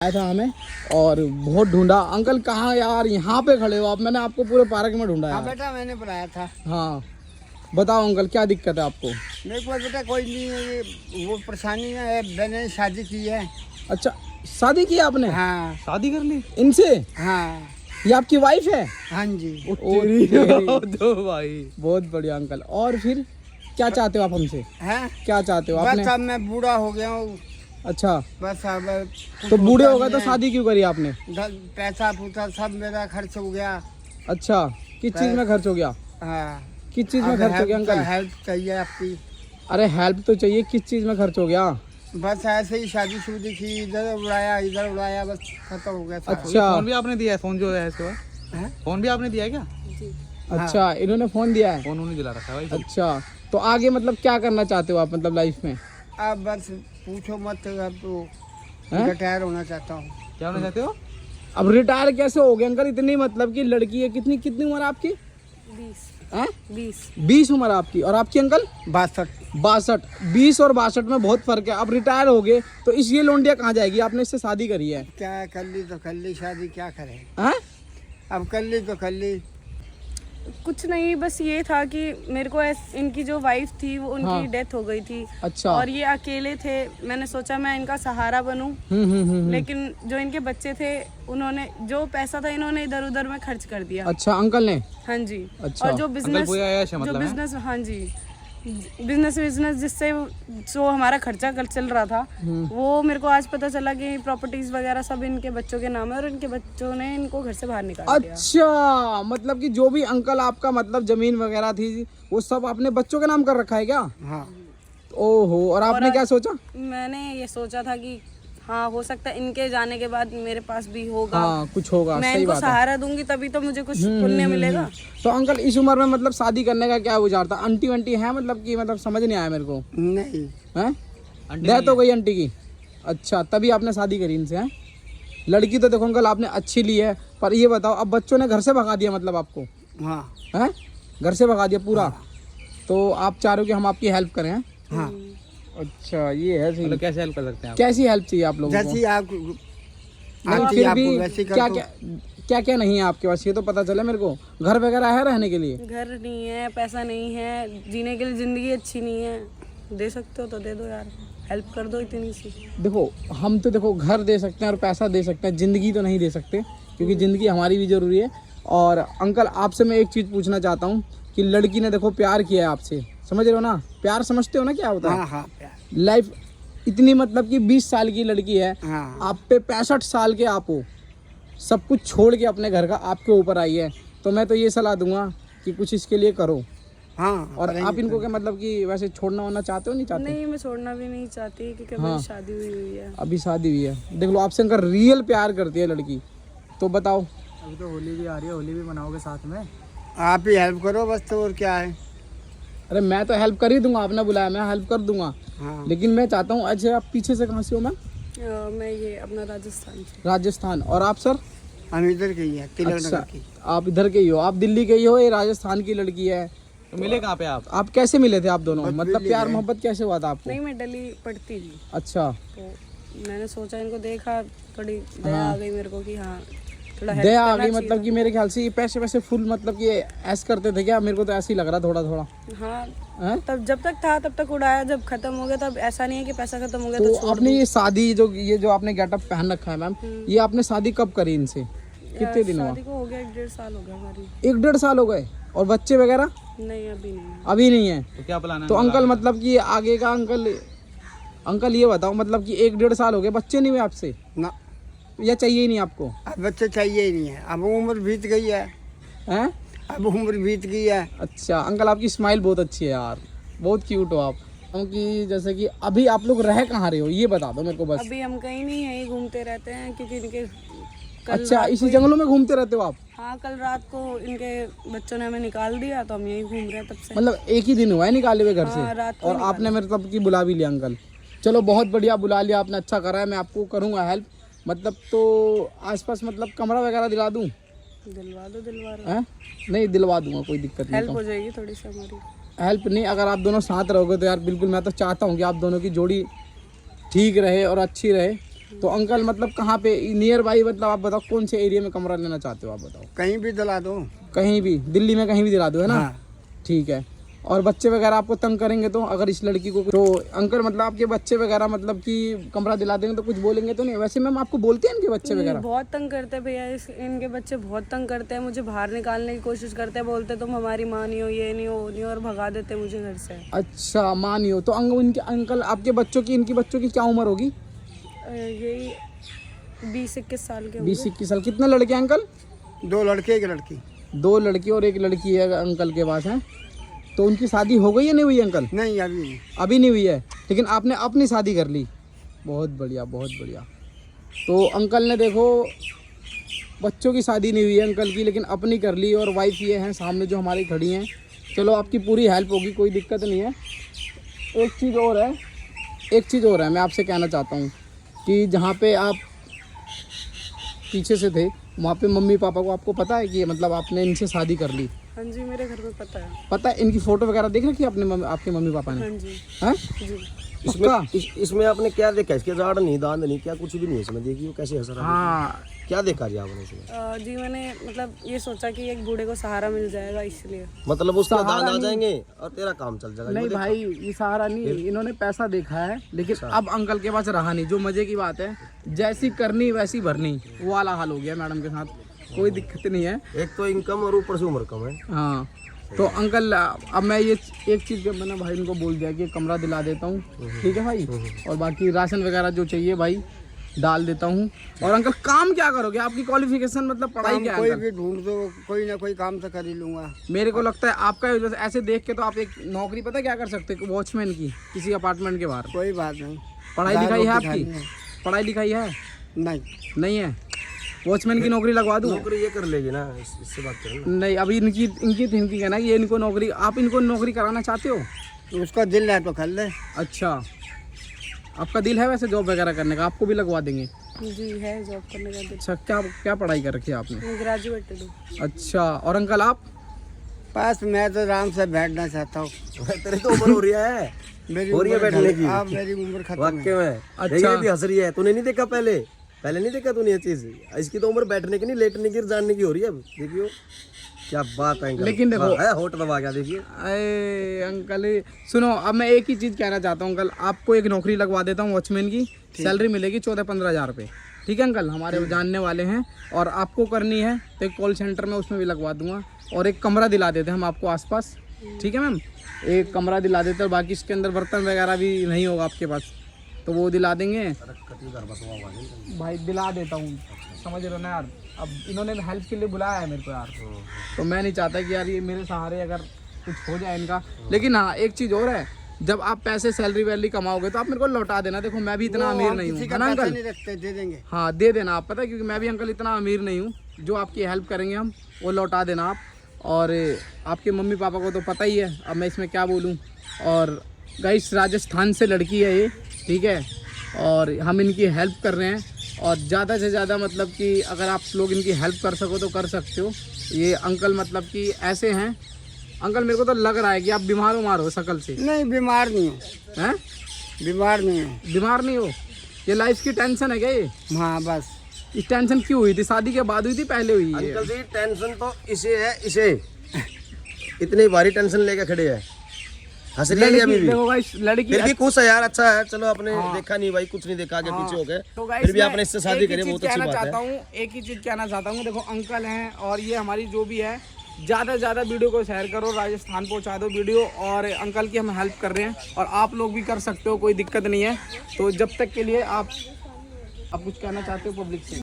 आया था हमें और बहुत ढूंढा। अंकल कहाँ यार, यहाँ पे खड़े हो आप? मैंने आपको पूरे पार्क में ढूंढा हाँ यार। बेटा, मैंने बुलाया था। हाँ बताओ अंकल, क्या दिक्कत है आपको? मेरे को बेटा कोई नहीं है, ये वो परेशानी है, मैंने शादी की है। अच्छा, शादी की आपने? हाँ शादी कर ली इनसे? हाँ ये आपकी वाइफ है? हाँ जी। ओ तेरी दो भाई, बहुत बढ़िया अंकल। और फिर क्या चाहते हो आप हमसे? हैं? क्या चाहते हो बस आपने? अब मैं बूढ़ा हो गया हूँ। अच्छा, बस अब कुछ तो बूढ़े होता हो गए तो नहीं है। शादी क्यों करी आपने? पैसा पूसा सब मेरा खर्च हो गया। अच्छा, किस चीज में खर्च हो गया? हाँ, किस चीज में खर्च हो गया अंकल? हेल्प चाहिए आपकी। अरे हेल्प तो चाहिए, किस चीज में खर्च हो गया? बस ऐसे ही शादी शुदी की, इधर उड़ाया, बस खत्म हो गया सब। अच्छा, फोन भी आपने दिया है? फोन जो है इसके बाद हैं? फोन भी आपने दिया है क्या? अच्छा इन्होंने फोन दिया है। फोन उन्होंने दिला रखा है भाई। अच्छा, तो आगे मतलब क्या करना चाहते हो आप, मतलब लाइफ में? अब बस पूछो मत, अब तो हैं? रिटायर होना चाहता हूँ। क्या होना चाहते हो? अब रिटायर कैसे हो गए अंकल? इतनी मतलब की लड़की है, कितनी कितनी उम्र आपकी? 20 उम्र आपकी। और आपकी अंकल? 62। 20 और 62 में बहुत फर्क है। अब रिटायर हो गए तो इस ये लोंडिया कहाँ जाएगी? आपने इससे शादी करी है। क्या कर ली तो कर ली, शादी क्या करें। हैं? अब कर ली तो कर ली। कुछ नहीं, बस ये था कि मेरे को इनकी जो वाइफ थी वो उनकी हाँ। डेथ हो गई थी। अच्छा। और ये अकेले थे, मैंने सोचा मैं इनका सहारा बनूं। लेकिन जो इनके बच्चे थे, उन्होंने जो पैसा था इन्होंने इधर उधर में खर्च कर दिया। अच्छा अंकल ने? हाँ जी। अच्छा। और जो बिजनेस मतलब हाँ जी, बिजनेस जिससे जो हमारा खर्चा चल रहा था, वो मेरे को आज पता चला कि प्रॉपर्टीज वगैरह सब इनके बच्चों के नाम है और इनके बच्चों ने इनको घर से बाहर निकाल दिया। अच्छा, मतलब कि जो भी अंकल आपका मतलब जमीन वगैरह थी वो सब आपने बच्चों के नाम कर रखा है क्या? हाँ। ओहो, और आपने क्या सोचा? मैंने ये सोचा था कि हाँ, हो सकता है इनके जाने के बाद मेरे पास भी होगा। हाँ, कुछ होगा। मैं सही इनको बात है। सहारा दूंगी तभी तो मुझे कुछ पुण्य मिलेगा। तो अंकल इस उम्र में मतलब शादी करने का क्या विचार था? आंटी वंटी है मतलब कि, मतलब समझ नहीं आया मेरे को। नहीं, हैं? डेथ हो गई आंटी की? अच्छा, तभी आपने शादी करी इनसे? हैं? लड़की तो देखो अंकल आपने अच्छी ली है, पर ये बताओ अब बच्चों ने घर से भगा दिया मतलब आपको? हाँ हैं? घर से भगा दिया पूरा? तो आप चाह रहे हो कि हम आपकी हेल्प करें? हैं? हाँ। अच्छा, ये है मतलब कैसे हेल्प कर सकते हैं आप? कैसी हेल्प चाहिए आप लोगों को? जैसी आप नहीं, आती फिर आपको भी वैसी कर क्या दो। क्या क्या क्या नहीं है आपके पास, ये तो पता चले मेरे को। घर वगैरह है रहने के लिए? घर नहीं है, पैसा नहीं है, जीने के लिए जिंदगी अच्छी नहीं है। दे सकते हो तो दे दो यार, हेल्प कर दो इतनी सी। देखो हम तो देखो घर दे सकते हैं और पैसा दे सकते हैं, ज़िंदगी तो नहीं दे सकते, क्योंकि ज़िंदगी हमारी भी ज़रूरी है। और अंकल आपसे मैं एक चीज़ पूछना चाहता हूँ कि लड़की ने देखो प्यार किया है आपसे, समझ रहे हो ना? प्यार समझते हो ना क्या होता है? हाँ हाँ प्यार। लाइफ इतनी मतलब कि 20 साल की लड़की है, हाँ। आप पे 65 साल के आप हो, सब कुछ छोड़ के अपने घर का आपके ऊपर आई है, तो मैं तो ये सलाह दूंगा कि कुछ इसके लिए करो। हाँ। और आप इनको क्या मतलब कि वैसे छोड़ना होना चाहते हो, नहीं चाहते? नहीं, मैं छोड़ना भी नहीं चाहती क्योंकि हाँ। मेरी शादी हुई है। अभी शादी हुई है, देख लो आपसे अगर रियल प्यार करती है लड़की तो बताओ। अभी तो होली भी आ रही है, होली भी मनाओगे साथ में? आप ही हेल्प करो बस, तो और क्या है। अरे मैं तो हेल्प कर ही दूंगा, आपने बुलाया मैं हेल्प कर दूंगा। हाँ। लेकिन मैं चाहता हूँ, अच्छा आप पीछे से कहाँ से हो मैम? मैं ये अपना राजस्थान से। राजस्थान। और आप सर? हम इधर के ही है, तिलक अच्छा, नगर की। आप इधर के ही हो, आप दिल्ली के ही हो, ये राजस्थान की लड़की है। तो मिले कहाँ पे आप? आप कैसे मिले थे आप दोनों? बस मतलब दिल्ली प्यार गए। मोहब्बत कैसे हुआ था आपको? नहीं, मैं दिल्ली पढ़ती थी, अच्छा, तो मैंने सोचा इनको देखा, थोड़ी दया आ गई मेरे को कि हाँ थोड़ा help दया आ करना गई चाहिए मतलब कि मेरे ख्याल से ये पैसे वैसे फुल मतलब कि ऐस करते थे क्या? मेरे को तो ऐसे ही लग रहा थोड़ा थोड़ा। था। हाँ, हैं? तब जब तक था तब तक उड़ाया, जब खत्म हो गया तब ऐसा नहीं है कि पैसा खत्म हो गया तो तो छोड़ आपने दूँ। ये शादी जो ये जो आपने गेटअप पहन रखा है मैम, ये आपने शादी कब करी इनसे? कितने दिन हुआ? शादी को हो गया 1.5 साल हो गया हमारी। 1-1.5 साल हो गए? और बच्चे वगैरह नहीं, अभी नहीं है। अभी नहीं है? तो क्या प्लान है? तो अंकल मतलब कि आगे का अंकल ये बताओ, मतलब कि 1-1.5 साल हो गए, बच्चे नहीं हुए आपसे ना, या चाहिए ही नहीं आपको? अब बच्चे चाहिए ही नहीं है, अब उम्र बीत गई है। हैं? अब उम्र बीत गई है। अच्छा अंकल आपकी स्माइल बहुत अच्छी है यार, बहुत क्यूट हो आप। क्योंकि जैसे कि अभी आप लोग रह कहाँ रहे हो ये बता दो मेरे को बस। अभी हम कहीं नहीं है, घूमते रहते हैं क्योंकि इनके कल अच्छा, रात इसी को जंगलों में घूमते रहते हो आप? हाँ, कल रात को इनके बच्चों ने हमें निकाल दिया तो हम यहीं घूम रहे हैं तब से। मतलब एक ही दिन हुआ है निकाले हुए घर हाँ, से? रात को और आपने मेरे तब की बुला भी लिया अंकल। चलो बहुत बढ़िया, बुला लिया आपने, अच्छा करा है। मैं आपको करूँगा हेल्प, मतलब तो आसपास मतलब कमरा वगैरह दिला दूँ? दिलवा दो, दिलवा दो, हैं? नहीं दिलवा दूंगा, कोई दिक्कत नहीं। हेल्प हो जाएगी थोड़ी सी हमारी। हेल्प नहीं, अगर आप दोनों साथ रहोगे तो यार बिल्कुल, मैं तो चाहता हूँ कि आप दोनों की जोड़ी ठीक रहे और अच्छी रहे। तो अंकल मतलब कहाँ पे नियर बाई, मतलब आप बताओ कौन से एरिया में कमरा लेना चाहते हो, आप बताओ। कहीं भी दिला दो। कहीं भी, दिल्ली में कहीं भी दिला दो, है ना। हाँ। ठीक है। और बच्चे वगैरह आपको तंग करेंगे तो अगर इस लड़की को, तो अंकल मतलब आपके बच्चे वगैरह मतलब कि कमरा दिला देंगे तो कुछ बोलेंगे तो नहीं? वैसे मैम आपको बोलते हैं इनके बच्चे वगैरह? बहुत तंग करते हैं भैया, इनके बच्चे बहुत तंग करते हैं, मुझे बाहर निकालने की कोशिश करते हैं, बोलते तुम हमारी माँ नहीं हो, ये नहीं हो, वो नहीं हो, और भगा देते हैं मुझे घर से। अच्छा, मानी हो तो इनके अंकल आपके बच्चों की, इनकी बच्चों की क्या उम्र होगी? यही 20-21 साल के 20-21 साल। कितने लड़के हैं अंकल? 2 लड़के 1 लड़की। 2 लड़की और 1 लड़की है अंकल के पास है। तो उनकी शादी हो गई या नहीं हुई अंकल? नहीं, अभी नहीं। अभी नहीं हुई है, लेकिन आपने अपनी शादी कर ली। बहुत बढ़िया, बहुत बढ़िया। तो अंकल ने देखो, बच्चों की शादी नहीं हुई है अंकल की, लेकिन अपनी कर ली। और वाइफ ये हैं सामने जो हमारी खड़ी हैं। चलो आपकी पूरी हेल्प होगी, कोई दिक्कत नहीं है। एक चीज़ और है मैं आपसे कहना चाहता हूँ कि जहाँ पे आप पीछे से थे वहाँ पे मम्मी पापा को आपको पता है कि मतलब आपने इनसे शादी कर ली? हाँ जी, मेरे घर में पता है। पता है? इनकी फ़ोटो वगैरह देख रखी है आपने आपके मम्मी पापा ने? हाँ जी। हैं? जी। पक्का? इसमें आपने क्या देखा? इसके जाड़ नहीं, दांत नहीं, क्या कुछ भी नहीं है इसमें। देखिए वो कैसे हंस रहा है। हाँ, क्या देखा जी आपने इसमें? जी मैंने मतलब ये सोचा कि एक बूढ़े को सहारा मिल जाएगा, इसलिए। मतलब उसके दांत आ जाएंगे और तेरा काम चल जाएगा। नहीं भाई, ये सहारा नहीं, इन्होंने पैसा देखा है, लेकिन अब अंकल के पास रहा नहीं। जो मजे की बात है, जैसी करनी वैसी भरनी, वो वाला हाल हो गया मैडम के साथ। कोई दिक्कत नहीं है। एक तो इनकम और ऊपर से उम्र कम है। हाँ, तो अंकल अब मैं ये एक चीज़ पे मैंने भाई इनको बोल दिया कि कमरा दिला देता हूँ, ठीक है भाई, और बाकी राशन वगैरह जो चाहिए भाई डाल देता हूँ। और अंकल काम क्या करोगे? आपकी क्वालिफिकेशन मतलब पढ़ाई काम क्या है कोई अंकल? भी ढूंढ दो, कोई ना कोई काम तो कर ही लूँगा। मेरे को लगता है आपका ऐसे देख के तो आप एक नौकरी पता क्या कर सकते हो? वॉचमैन की, किसी अपार्टमेंट के बाहर। कोई बात नहीं। पढ़ाई लिखाई है दाल रोटी आपकी? खानी है। पढ़ाई लिखाई है? नहीं। नहीं है? वॉचमैन की नौकरी लगवा दूँ? नौकरी ये कर लेगी ना, इससे बात करें ना। नहीं, अभी इनकी थिंकिंग है ना, ये इनको नौकरी, आप इनको नौकरी कराना चाहते हो? उसका दिल है तो कर ले। अच्छा, आपका दिल है वैसे जॉब वगैरह करने का? आपको भी लगवा देंगे। जी है जॉब करने का दिल। अच्छा, क्या पढ़ाई कर रखी है आपने? मैं ग्रेजुएटेड हूँ। अच्छा, और अंकल आप? बस मैं तो आराम से बैठना चाहता हूँ। तेरी तो उम्र हो रही है, मेरी हो रही है उम्र बैठने की। अब मेरी उम्र खत्म वाक्य है। में। अच्छा। ये भी हंस रही है। तूने नहीं देखा पहले नहीं देखा तूने ये चीज? इसकी तो उम्र बैठने की नहीं, लेटने की, जानने की हो रही है अब। देखियो क्या बात है अंकल। लेकिन देखो, है होट दबा गया। देखिए अरे अंकल सुनो, अब मैं एक ही चीज़ कहना चाहता हूँ अंकल, आपको एक नौकरी लगवा देता हूँ वॉचमैन की। सैलरी मिलेगी 14-15 हज़ार रुपये, ठीक है अंकल? हमारे जानने वाले हैं। और आपको करनी है तो एक कॉल सेंटर में उसमें भी लगवा दूंगा। और एक कमरा दिला देते हैं हम आपको आसपास, ठीक है मैम? एक कमरा दिला देते हैं, बाकी इसके अंदर बर्तन वगैरह भी नहीं होगा आपके पास, तो वो दिला देंगे भाई। दिला देता हूँ, समझ रहे हो ना यार? अब इन्होंने हेल्प के लिए बुलाया है मेरे को यार, तो मैं नहीं चाहता कि यार ये मेरे सहारे अगर कुछ हो जाए इनका। लेकिन हाँ, एक चीज़ और है, जब आप पैसे सैलरी वैलरी कमाओगे तो आप मेरे को लौटा देना। देखो मैं भी इतना अमीर नहीं हूँ, है ना अंकल? नहीं रखते, दे देंगे। हाँ दे देना आप, पता है, क्योंकि मैं भी अंकल इतना अमीर नहीं हूँ। जो आपकी हेल्प करेंगे हम, वो लौटा देना आप। और आपके मम्मी पापा को तो पता ही है, अब मैं इसमें क्या बोलूँ। और गाइस, राजस्थान से लड़की है ये, ठीक है? और हम इनकी हेल्प कर रहे हैं। और ज़्यादा से ज़्यादा मतलब कि अगर आप लोग इनकी हेल्प कर सको तो कर सकते हो। ये अंकल मतलब कि ऐसे हैं अंकल, मेरे को तो लग रहा है कि आप बीमार हो शक्ल से। नहीं, बीमार नहीं हूँ। हैं? बीमार नहीं हूँ। बीमार नहीं हो? ये लाइफ की टेंशन है क्या ये? हाँ बस। इस टेंशन क्यों हुई थी? शादी के बाद हुई थी, पहले हुई है? अंकल जी टेंशन तो इसे है, इसे इतनी भारी टेंशन लेके खड़े है। हंस रही है अभी भी। देखो गाइस, लड़की फिर भी खुश है यार, अच्छा है। चलो आपने देखा नहीं भाई, कुछ नहीं देखा, आगे पीछे हो गए, तो गाइस फिर भी मैं आपने इससे शादी एक ही करी, चीज़ बहुत अच्छी कहना बात चाहता है। हूँ, एक ही चीज़ कहना चाहता हूँ। देखो अंकल हैं, और ये हमारी जो भी है, ज़्यादा से ज़्यादा वीडियो को शेयर करो, राजस्थान पहुँचा दो वीडियो। और अंकल की हम हेल्प कर रहे हैं, और आप लोग भी कर सकते हो, कोई दिक्कत नहीं है। तो जब तक के लिए आप कुछ कहना चाहते हो पब्लिक से?